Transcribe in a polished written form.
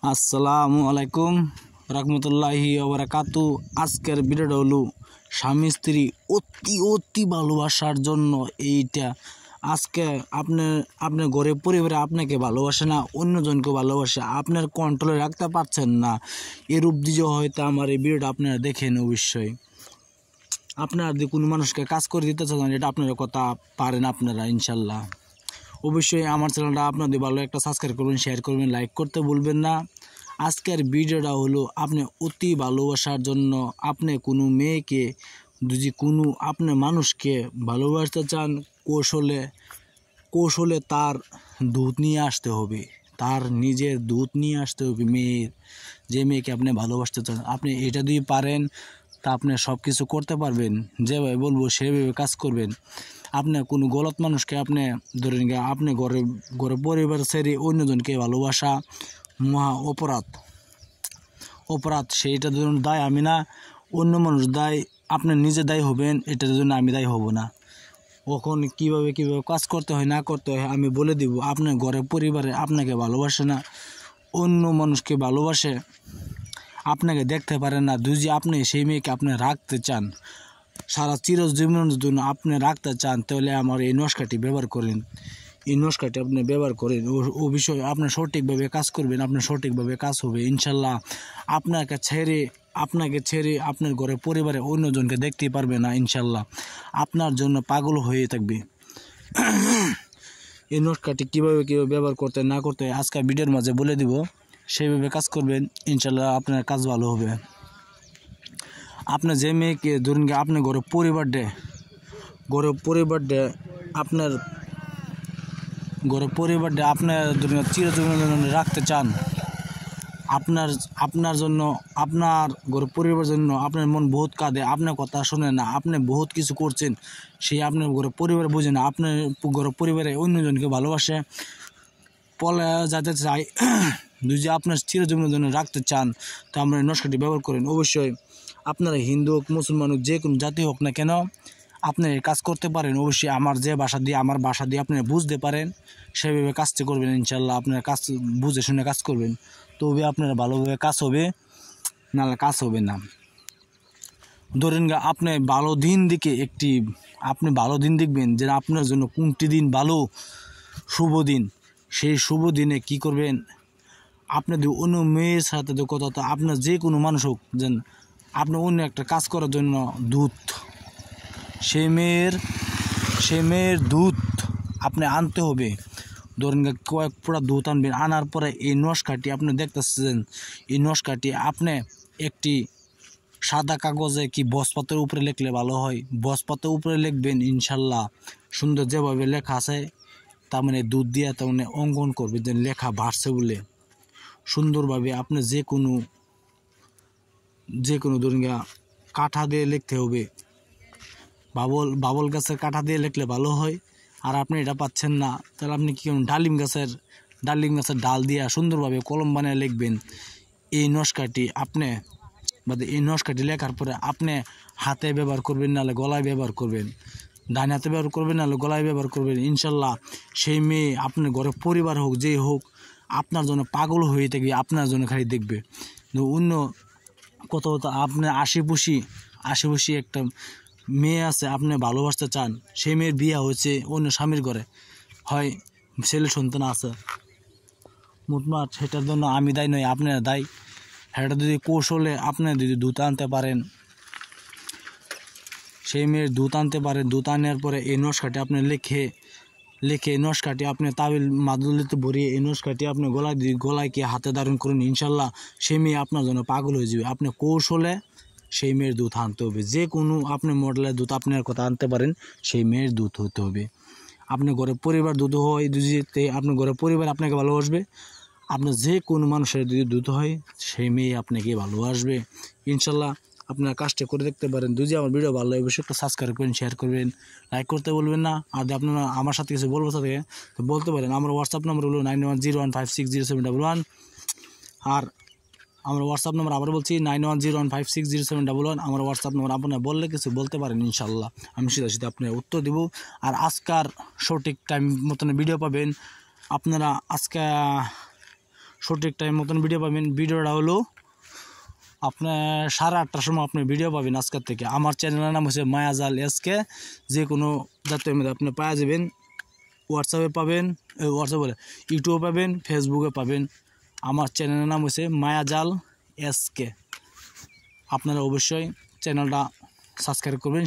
আসসালামু আলাইকুম রহমতুল্লাহি ওয়া বারাকাতু। আজকের ভিডিওটা হলো স্বামী স্ত্রী অতি ভালোবাসার জন্য। এইটা আজকে আপনার ঘরে পরিবারে আপনাকে ভালোবাসে না, অন্যজনকে ভালোবাসে, আপনার কন্ট্রোলে রাখতে পারছেন না। এরূপ দিকে হয়তো আমার এই ভিডিওটা আপনারা দেখেন। অবশ্যই আপনারা যদি কোনো মানুষকে কাজ করে দিতে চান, এটা আপনারা কথা পারেন আপনারা ইনশাল্লাহ। অবশ্যই আমার চ্যানেলটা আপনাদের ভালো একটা সাবস্ক্রাইব করবেন, শেয়ার করবেন, লাইক করতে ভুলবেন না। আজকের ভিডিওটা হলো আপনি অতি ভালোবাসার জন্য। আপনি কোনো মেয়েকে যদি কোনো আপনি মানুষকে ভালোবাসতে চান, কৌশলে তার দুধ নিয়ে আসতে হবে, তার নিজের দুধ নিয়ে আসতে হবে। যে মেয়েকে আপনি ভালোবাসতে চান, আপনি এটা দিয়ে পারেন তা আপনি সব কিছু করতে পারবেন। যেভাবে বলবো সেভাবে কাজ করবেন। আপনি কোনো গলত মানুষকে আপনি ধরেন আপনি ঘরে পরিবার ছেড়ে অন্যজনকে ভালোবাসা মহা অপরাধ। সেইটার জন্য দায় আমি না, অন্য মানুষ দায়, আপনি নিজে দায়ী হবেন। এটার জন্য আমি দায়ী হব না। কখন কীভাবে কাজ করতে হয় না করতে হয় আমি বলে দিব। আপনার ঘরে পরিবারে আপনাকে ভালোবাসে না, অন্য মানুষকে ভালোবাসে, আপনাকে দেখতে পারেন না। যদি আপনি সেই মেয়েকে আপনি রাখতে চান, সারা চিরজীবনের জন্য আপনি রাখতে চান, তাহলে আমার এই নস্কাটি ব্যবহার করেন। এই নস্কাটি আপনি ব্যবহার করেন। ও বিষয়ে আপনি সঠিকভাবে কাজ করবেন, আপনার সঠিকভাবে কাজ হবে ইনশাল্লাহ। আপনাকে ছেড়ে আপনার ঘরে পরিবারে অন্যজনকে দেখতেই পারবে না ইনশাল্লাহ। আপনার জন্য পাগল হয়ে থাকবে। এই নস্কাটি কীভাবে ব্যবহার করতে না করতে আজকে ভিডিওর মাঝে বলে দিব। সেইভাবে কাজ করবেন ইনশাল্লাহ, আপনার কাজ ভালো হবে। আপনার যে মেয়েকে ধরুন আপনার ঘরে পরিবার দেয়, আপনার ধরুন চিরজীবনের রাখতে চান, আপনার জন্য, আপনার ঘরে পরিবারের জন্য আপনার মন বহুত কাঁদে, আপনার কথা শোনে না, আপনি বহুত কিছু করছেন, সেই আপনার ঘরে পরিবার বোঝে না, আপনার ঘরে পরিবারে অন্যজনকে ভালোবাসে, পলে যেতে চাই। যদি আপনার চিরজীবনের জন্য রাখতে চান, তো আমরা নস্কাটি ব্যবহার করেন। অবশ্যই আপনারা হিন্দু হোক, মুসলমান হোক, যে কোনো জাতি হোক না কেন, আপনি কাজ করতে পারেন। অবশ্যই আমার ভাষা দিয়ে আপনি বুঝতে পারেন, সেভাবে কাজটা করবেন ইনশাল্লাহ। আপনার কাজ বুঝে শুনে কাজ করবেন, তবে আপনার ভালোভাবে কাজ হবে, নাহলে কাজ হবে না। ধরেন আপনি ভালো দিন দেখবেন যে আপনার জন্য কোনটি দিন ভালো শুভ দিন। সেই শুভ দিনে কি করবেন, আপনার অন্য মেয়ের সাথে কথা, আপনার যে কোনো মানুষ হোক, যেন আপনি অন্য একটা কাজ করার জন্য সেই মেয়ের দুধ আপনি আনতে হবে। ধরেন কয়েক পোড়া দুধ আনবেন, আনার পরে এই নস্কাটি আপনি দেখতেছেন, এই নস্কাটি আপনি একটি সাদা কাগজে কি বসপাতের উপরে লিখলে ভালো হয়, বসপাতের উপরে লিখবেন ইনশাল্লাহ। সুন্দর যেভাবে লেখা আছে, তার মানে দুধ দিয়ে তার মানে অঙ্কন করবে যে লেখা বাড়ছে বলে। সুন্দরভাবে আপনি যে কোনো ধরুন কাঠা দিয়ে লিখতে হবে, বাবল গাছের কাঠা দিয়ে লিখলে ভালো হয়। আর আপনি এটা পাচ্ছেন না, তাহলে আপনি কি করুন, ডালিম গাছের ডাল দিয়ে সুন্দরভাবে কলম বানিয়ে লিখবেন এই নস্কাটি। এই নস্কাটি লেখার পরে আপনি হাতে ব্যবহার করবেন, নাহলে গলায় ব্যবহার করবেন। ডান হাতে ব্যবহার করবেন, নাহলে গলায় ব্যবহার করবেন ইনশাল্লাহ। সেই মেয়ে আপনার ঘরে পরিবার হোক, যেই হোক, আপনার জন্য পাগল হয়ে থাকবে, আপনার জন্য খালি দেখবে। অন্য কোথাও আপনার আশেপাশে একটা মেয়ে আছে, আপনি ভালোবাসতে চান, সেই মেয়ের বিয়ে হয়েছে অন্য স্বামীর ঘরে, হয় ছেলে সন্তান আছে, মোটমাট সেটার জন্য আমি দায়ী নই, আপনারা দায়ী। সেটা যদি কৌশলে আপনি যদি দুধ আনতে পারেন, সেই মেয়ের দুধ আনতে পারেন, দুধ আনার পরে এই নস্কাটি আপনি লিখে নস্কাটি আপনি তাবিল মাদুলিতে ভরিয়ে এই নস্কাটি আপনি গলায় কি হাতে ধারণ করুন ইনশাল্লাহ। সেই মেয়ে আপনার জন্য পাগল হয়ে যাবে। আপনি কৌশলে সেই মেয়ের দুধ আনতে হবে। যে কোনো আপনি মডেলের দুধ আপনার কথা আনতে পারেন, সেই মেয়ের দুধ হতে হবে। আপনি ঘরে পরিবার দুধ হয়, আপনার ঘরে পরিবার আপনাকে ভালোবাসবে। আপনার যে কোনো মানুষের যদি দুধ হয়, সেই মেয়ে আপনাকে ভালোবাসবে ইনশাল্লাহ। আপনার কাজটা করে দেখতে পারেন। যদি আমার ভিডিও ভালো লাগে, অবশ্যই একটা সাবস্ক্রাইব করবেন, শেয়ার করবেন, লাইক করতে বলবেন না। আর যদি আপনারা আমার সাথে কিছু বলবো থাকে তো বলতে পারেন। আমার হোয়াটসঅ্যাপ নম্বর হলো 9101560711। আর আমার হোয়াটসঅ্যাপ নম্বর আবার বলছি 9101560711। আমার হোয়াটসঅ্যাপ নম্বর আপনারা বললে কিছু বলতে পারেন ইনশাল্লাহ, আমি সিধা আপনার উত্তর দেবো। আর আজকার সঠিক টাইম মতন ভিডিও পাবেন আপনারা। আজকে সঠিক টাইম মতন ভিডিও পাবেন। ভিডিওটা হলো আপনার 8:30টার সময় আপনি ভিডিও পাবেন আজকের থেকে। আমার চ্যানেলের নাম হচ্ছে মায়াজাল এসকে। যে কোনো জাতীয় মধ্যে আপনি পাওয়া যাবেন, হোয়াটসঅ্যাপে পাবেন, হোয়াটসঅ্যাপ বলে ইউটিউবে পাবেন, ফেসবুকে পাবেন। আমার চ্যানেলের নাম হচ্ছে মায়াজাল এসকে। আপনারা অবশ্যই চ্যানেলটা সাবস্ক্রাইব করবেন।